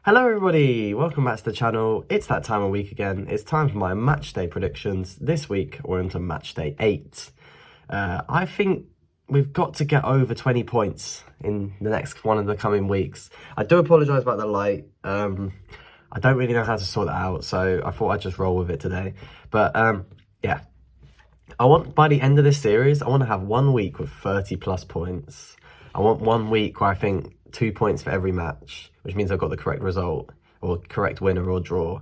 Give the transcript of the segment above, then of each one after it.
Hello everybody, welcome back to the channel. It's that time of week again. It's time for my match day predictions. This week we're into match day 8. I think we've got to get over 20 points in the next one of the coming weeks. I do apologise about the light. I don't really know how to sort that out, so I thought I'd just roll with it today. But yeah, by the end of this series, I want to have 1 week with 30 plus points. I want 1 week where I think 2 points for every match, which means I've got the correct result or correct winner or draw.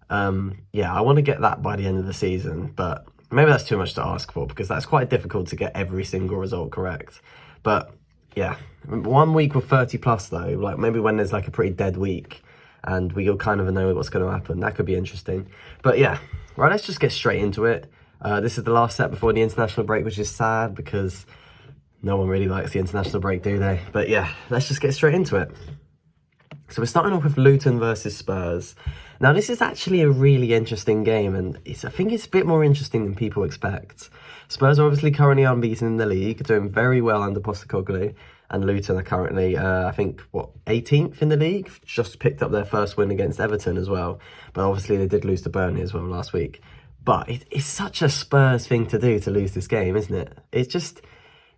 Yeah, I want to get that by the end of the season, but maybe that's too much to ask for because that's quite difficult to get every single result correct. But yeah, 1 week with 30 plus though, like maybe when there's like a pretty dead week and we'll kind of know what's going to happen. That could be interesting. But yeah, right, let's just get straight into it. This is the last set before the international break, which is sad because no one really likes the international break, do they? But yeah, let's just get straight into it. So we're starting off with Luton versus Spurs. Now, this is actually a really interesting game, and I think it's a bit more interesting than people expect. Spurs are obviously currently unbeaten in the league, doing very well under Postecoglou, and Luton are currently, I think, 18th in the league? Just picked up their first win against Everton as well. But obviously they did lose to Burnley as well last week. But it's such a Spurs thing to do to lose this game, isn't it? It's just...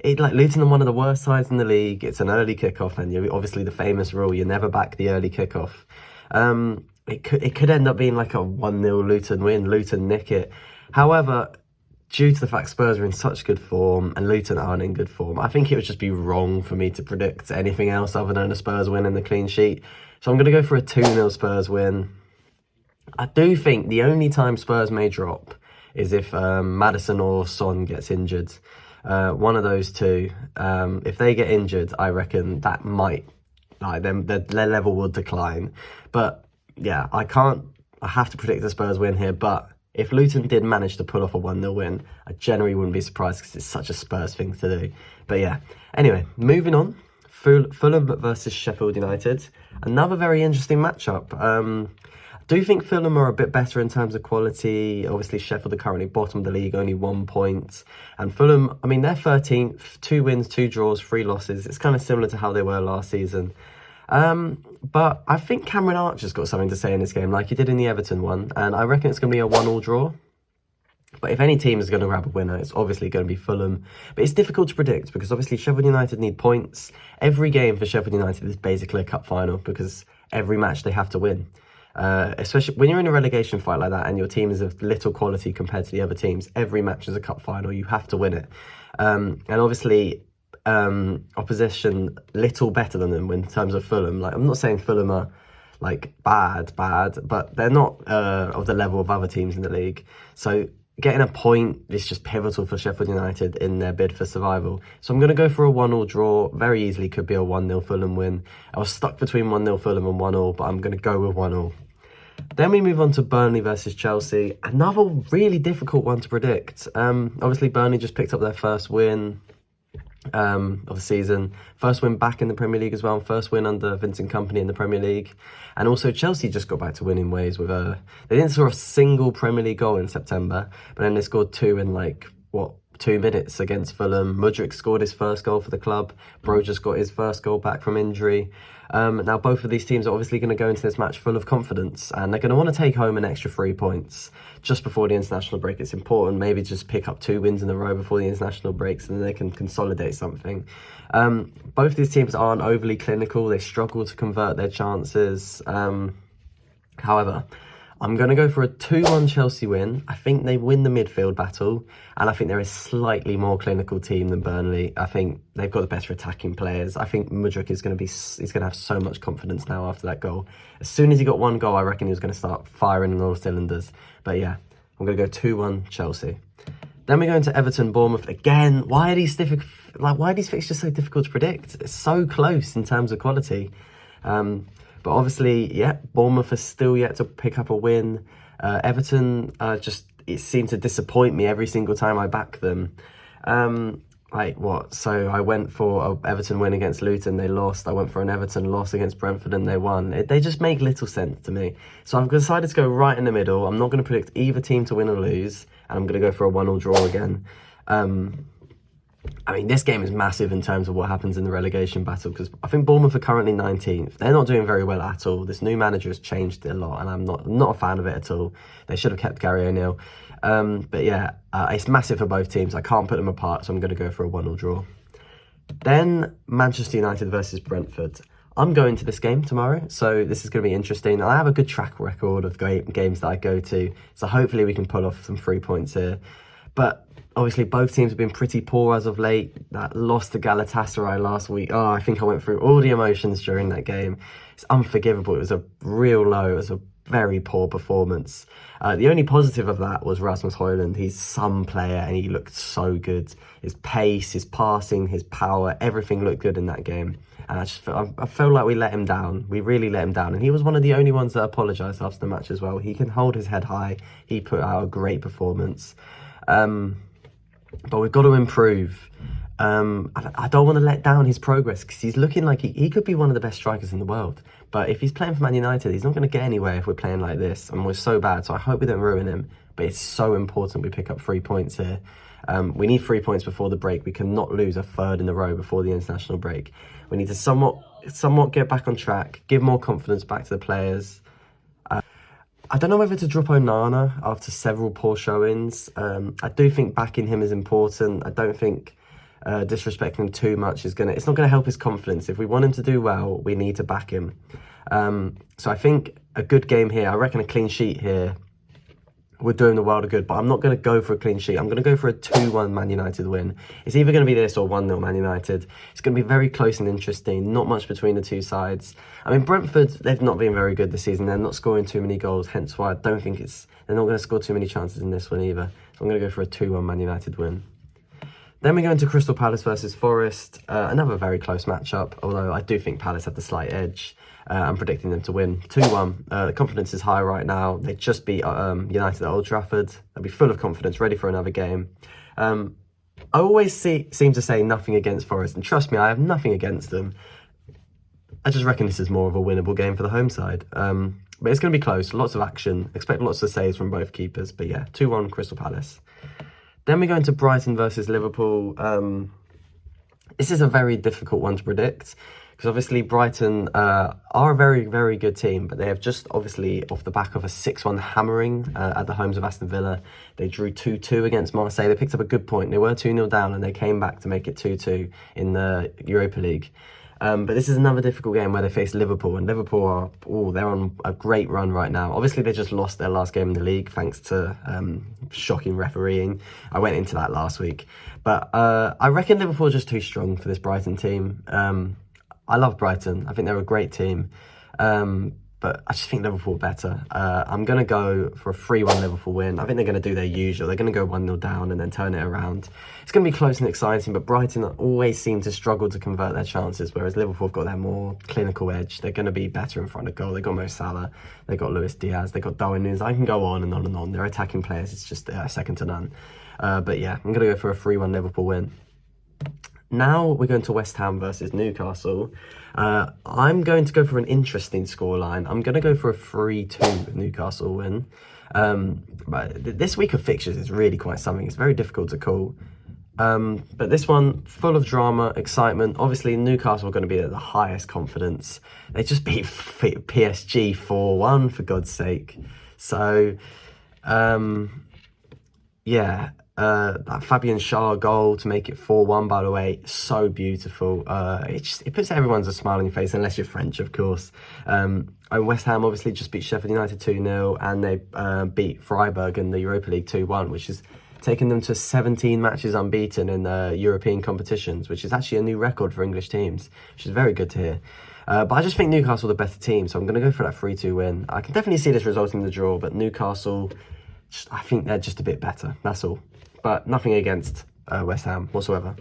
like Luton are one of the worst sides in the league. It's an early kickoff, and obviously the famous rule, you never back the early kickoff. It could end up being like a 1-0 Luton win, Luton nick it. However, due to the fact Spurs are in such good form and Luton aren't in good form, I think it would just be wrong for me to predict anything else other than a Spurs win and the clean sheet. So I'm going to go for a 2-0 Spurs win. I do think the only time Spurs may drop is if Maddison or Son gets injured. One of those two, if they get injured, I reckon that might, like, their level will decline. But yeah, I have to predict the Spurs win here. But if Luton did manage to pull off a 1-0 win, I generally wouldn't be surprised because it's such a Spurs thing to do. But yeah, anyway, moving on. Fulham versus Sheffield United. Another very interesting matchup. I do think Fulham are a bit better in terms of quality. Obviously, Sheffield are currently bottom of the league, only 1 point. And Fulham, I mean, they're 13th, 2 wins, 2 draws, 3 losses. It's kind of similar to how they were last season. But I think Cameron Archer's got something to say in this game, like he did in the Everton one. And I reckon it's going to be a 1-1 draw. But if any team is going to grab a winner, it's obviously going to be Fulham. But it's difficult to predict because obviously Sheffield United need points. Every game for Sheffield United is basically a cup final because every match they have to win. Especially when you're in a relegation fight like that and your team is of little quality compared to the other teams, every match is a cup final, you have to win it. And obviously opposition little better than them in terms of Fulham. Like, I'm not saying Fulham are like bad, but they're not of the level of other teams in the league. So getting a point is just pivotal for Sheffield United in their bid for survival. So I'm going to go for a 1-1 draw. Very easily could be a 1-0 Fulham win. I was stuck between 1-0 Fulham and 1-1, but I'm going to go with 1-1. Then we move on to Burnley versus Chelsea. Another really difficult one to predict. Obviously, Burnley just picked up their first win of the season. First win back in the Premier League as well. First win under Vincent Kompany in the Premier League. And also Chelsea just got back to winning ways with they didn't score a single Premier League goal in September, but then they scored 2 in 2 minutes against Fulham. Mudryk scored his first goal for the club. Bro just got his first goal back from injury. Now both of these teams are obviously going to go into this match full of confidence and they're going to want to take home an extra 3 points just before the international break. It's important maybe just pick up 2 wins in a row before the international breaks and then they can consolidate something. Both these teams aren't overly clinical. They struggle to convert their chances. However, I'm going to go for a 2-1 Chelsea win. I think they win the midfield battle, and I think they're a slightly more clinical team than Burnley. I think they've got the better attacking players. I think Mudryk is going to have so much confidence now after that goal. As soon as he got 1 goal, I reckon he was going to start firing on all cylinders. But yeah, I'm going to go 2-1 Chelsea. Then we go into Everton, Bournemouth again. Why are these fixtures so difficult to predict? It's so close in terms of quality. But obviously, yeah, Bournemouth has still yet to pick up a win. Everton it seemed to disappoint me every single time I back them. So I went for an Everton win against Luton, they lost. I went for an Everton loss against Brentford and they won. They just make little sense to me. So I've decided to go right in the middle. I'm not going to predict either team to win or lose. And I'm going to go for a 1-1 draw again. I mean, this game is massive in terms of what happens in the relegation battle, because I think Bournemouth are currently 19th. They're not doing very well at all. This new manager has changed it a lot, and I'm not a fan of it at all. They should have kept Gary O'Neill. But yeah, it's massive for both teams. I can't put them apart, so I'm going to go for a 1-1 draw. Then Manchester United versus Brentford. I'm going to this game tomorrow, so this is going to be interesting. I have a good track record of games that I go to, so hopefully we can pull off some 3 points here. But obviously, both teams have been pretty poor as of late. That loss to Galatasaray last week. Oh, I think I went through all the emotions during that game. It's unforgivable. It was a real low. It was a very poor performance. The only positive of that was Rasmus Højlund. He's some player, and he looked so good. His pace, his passing, his power, everything looked good in that game. And I felt like we let him down. We really let him down. And he was one of the only ones that apologised after the match as well. He can hold his head high. He put out a great performance. But we've got to improve. I don't want to let down his progress, because he's looking like he could be one of the best strikers in the world. But if he's playing for Man United, he's not going to get anywhere if we're playing like this. And we're so bad, so I hope we don't ruin him. But it's so important we pick up 3 points here. We need 3 points before the break. We cannot lose a third in a row before the international break. We need to somewhat get back on track, give more confidence back to the players. I don't know whether to drop Onana after several poor showings. I do think backing him is important. I don't think disrespecting him too much it's not gonna help his confidence. If we want him to do well, we need to back him. So I think a good game here. I reckon a clean sheet here would do him the world of good, but I'm not going to go for a clean sheet. I'm going to go for a 2-1 Man United win. It's either going to be this or 1-0 Man United. It's going to be very close and interesting. Not much between the two sides. I mean, Brentford, they've not been very good this season. They're not scoring too many goals, hence why I don't think they're not going to score too many chances in this one either. So I'm going to go for a 2-1 Man United win. Then we go into Crystal Palace versus Forest. Another very close matchup, although I do think Palace have the slight edge. I'm predicting them to win 2-1. The confidence is high right now. They just beat United at Old Trafford. They'll be full of confidence, ready for another game. I always seem to say nothing against Forest, and trust me, I have nothing against them. I just reckon this is more of a winnable game for the home side. But it's going to be close, lots of action. Expect lots of saves from both keepers. But yeah, 2-1 Crystal Palace. Then we go into Brighton versus Liverpool. This is a very difficult one to predict, because obviously Brighton are a very, very good team, but they have just obviously off the back of a 6-1 hammering at the homes of Aston Villa. They drew 2-2 against Marseille. They picked up a good point. They were 2-0 down, and they came back to make it 2-2 in the Europa League. But this is another difficult game where they face Liverpool, and Liverpool they're on a great run right now. Obviously, they just lost their last game in the league thanks to shocking refereeing. I went into that last week. But I reckon Liverpool are just too strong for this Brighton team. I love Brighton. I think they're a great team. But I just think Liverpool are better. I'm going to go for a 3-1 Liverpool win. I think they're going to do their usual. They're going to go 1-0 down and then turn it around. It's going to be close and exciting, but Brighton always seem to struggle to convert their chances, whereas Liverpool have got their more clinical edge. They're going to be better in front of goal. They've got Mo Salah. They've got Luis Diaz. They've got Darwin Núñez. I can go on and on and on. They're attacking players. It's just second to none. But yeah, I'm going to go for a 3-1 Liverpool win. Now we're going to West Ham versus Newcastle. I'm going to go for an interesting scoreline. I'm going to go for a 3-2 Newcastle win. But this week of fixtures is really quite something. It's very difficult to call. But this one, full of drama, excitement. Obviously, Newcastle are going to be at the highest confidence. They just beat PSG 4-1, for God's sake. So, yeah. That Fabian Schär goal to make it 4-1, by the way, so beautiful. It puts everyone's a smile on your face, unless you're French, of course. And West Ham obviously just beat Sheffield United 2-0, and they beat Freiburg in the Europa League 2-1, which has taken them to 17 matches unbeaten in the European competitions, which is actually a new record for English teams, which is very good to hear. But I just think Newcastle are the better team, so I'm going to go for that 3-2 win. I can definitely see this resulting in the draw, but Newcastle, I think they're just a bit better, that's all. But nothing against West Ham whatsoever.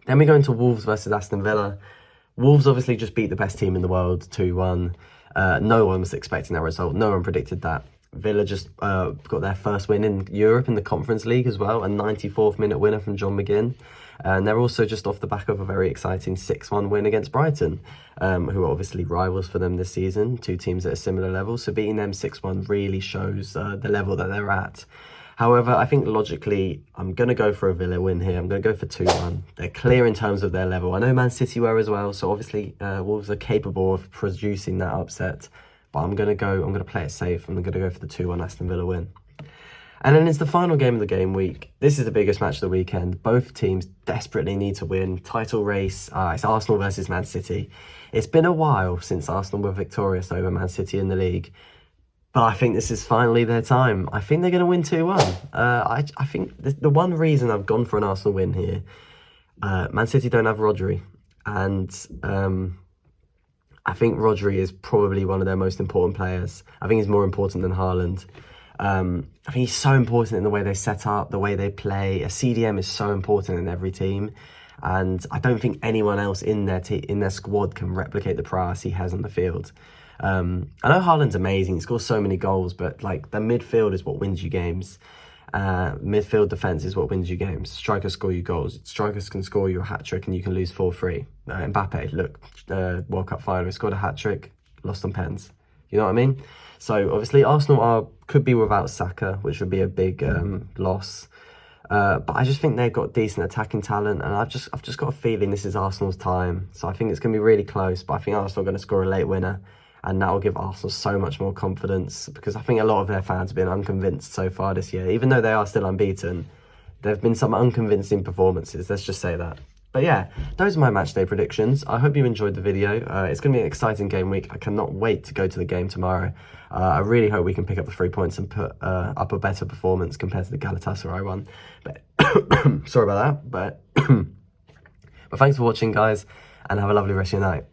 Then we go into Wolves versus Aston Villa. Wolves obviously just beat the best team in the world, 2-1. No one was expecting that result. No one predicted that. Villa just got their first win in Europe in the Conference League as well, a 94th minute winner from John McGinn. And they're also just off the back of a very exciting 6-1 win against Brighton, who are obviously rivals for them this season, two teams at a similar level. So beating them 6-1 really shows the level that they're at. However, I think logically, I'm going to go for a Villa win here. I'm going to go for 2-1. They're clear in terms of their level. I know Man City were as well, so obviously Wolves are capable of producing that upset. But I'm going to play it safe. I'm going to go for the 2-1 Aston Villa win. And then it's the final game of the game week. This is the biggest match of the weekend. Both teams desperately need to win. Title race, it's Arsenal versus Man City. It's been a while since Arsenal were victorious over Man City in the league. But I think this is finally their time. I think they're going to win 2-1. I think the one reason I've gone for an Arsenal win here, Man City don't have Rodri. And I think Rodri is probably one of their most important players. I think he's more important than Haaland. I think he's so important in the way they set up, the way they play. A CDM is so important in every team. And I don't think anyone else in their squad can replicate the prowess he has on the field. I know Haaland's amazing. He scores so many goals, but like the midfield is what wins you games. Midfield defence is what wins you games. Strikers score you goals. Strikers can score you a hat-trick and you can lose 4-3. Mbappe, look, World Cup final, he scored a hat-trick, lost on pens. You know what I mean? So obviously Arsenal could be without Saka, which would be a big loss. But I just think they've got decent attacking talent, and I've just got a feeling this is Arsenal's time. So I think it's going to be really close, but I think Arsenal are going to score a late winner, and that will give Arsenal so much more confidence, because I think a lot of their fans have been unconvinced so far this year. Even though they are still unbeaten, there have been some unconvincing performances, let's just say that. But yeah, those are my match day predictions. I hope you enjoyed the video. It's going to be an exciting game week. I cannot wait to go to the game tomorrow. I really hope we can pick up the 3 points and put up a better performance compared to the Galatasaray one. But sorry about that. But thanks for watching, guys, and have a lovely rest of your night.